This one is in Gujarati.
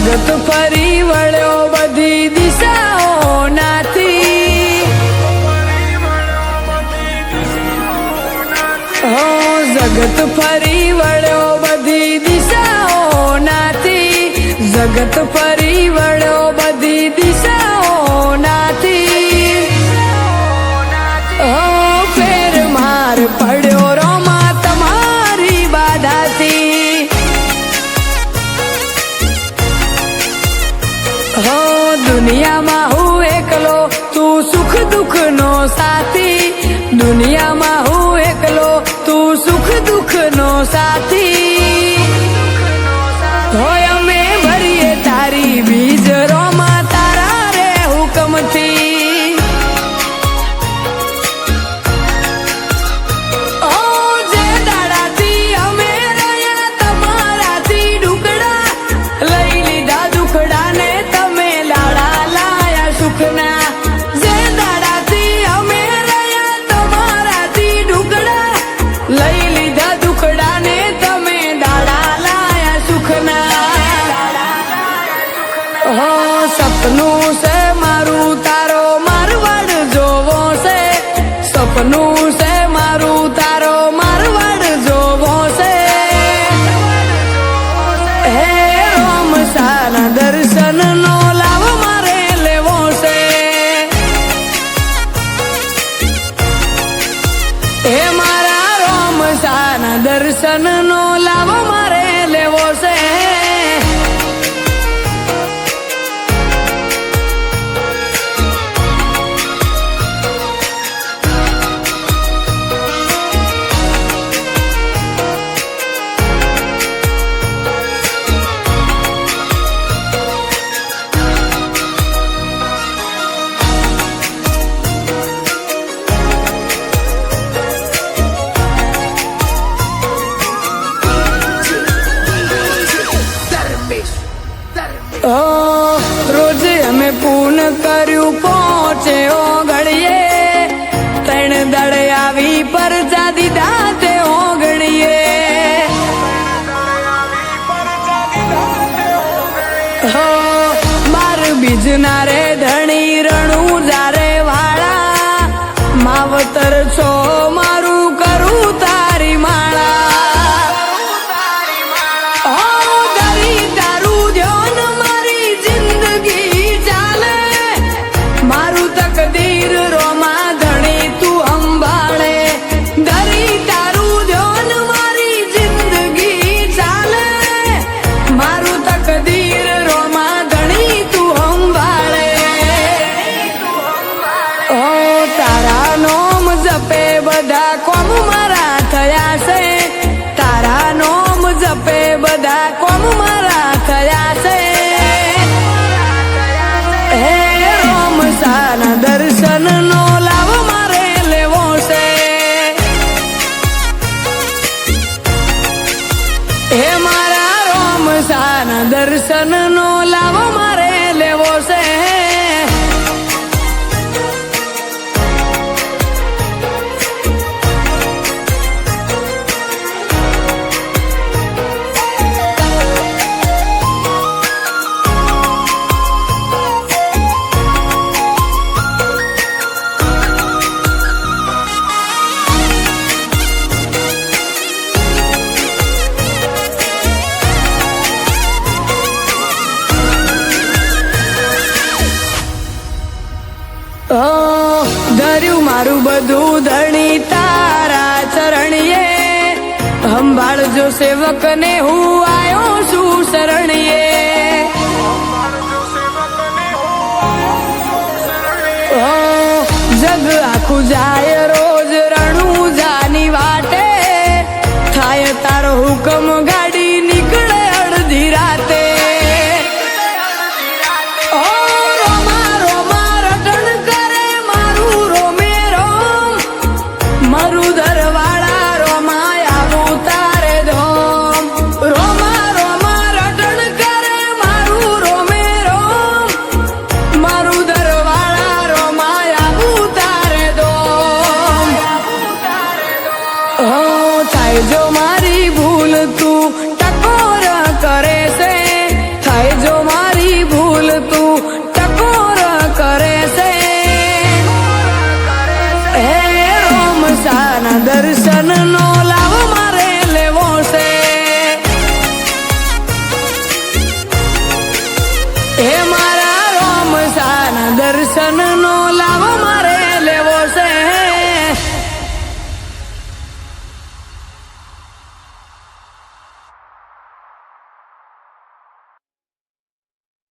જગત ફરી વળ્યો બધી દિશાઓનાથી, હો જગત ફરી વળ્યો બધી દિશાઓનાથી, જગત ફરી વળ્યો બધી દિશાઓનાથી, હો ફેર માર પડ્યો રોમા તમારી બાધાથી, હો દુનિયામાં હું એકલો તું સુખ દુઃખ નો સાથી, દુનિયામાં હું એકલો તું સુખ દુઃખ નો સાથી, હોય અમે ભરીએ તારી બીજ રોમા તારા રે હુકમથી, ઓ જે દાડાથી અમે રહ્યા તમારાથી ડુકડા, લઈ લીધા દુખડાને તમે લાડા લાયા સુખના, જે દાડાથી અમે રહ્યા તમારાથી ડુકડા, લઈ લીધા દુખડાને તમે દાડા લાયા સુખના, હો સપનું છે મારું તારો મારવાડ જોવો છે, સપનું છે મારું તારો મારવાડ જોવો છે, હે રોમ સાના દર્શન નો લાવ મારે લેવો છે, હે મારા રોમ સાના દર્શન નો લાવ મારે લેવો છે, રોજ અમે પૂન કર્યું પહોંચે ઓગળીએ, ત્રણ દળ આવી પર જાદી દાતે ઓગળીએ, હો બાર બીજના રે ધણી રણું જારે વાળા, માવતર છો મારું કરું તારી માળા, બધા કોમ મારા થયા છે, તારા નોમ જપે બધા કોમ મારા થયા છે, હે રોમ સાના દર્શન નો લાવ મારે લેવો છે, હે મારા રોમ સાના દર્શન નો લાવ મારે લેવો છે, ધર્યું મારું બધું ધણી તારા ચરણીએ, સંભાળજો સેવક ને હું આયો છું શરણીએ, જગ આખું જાય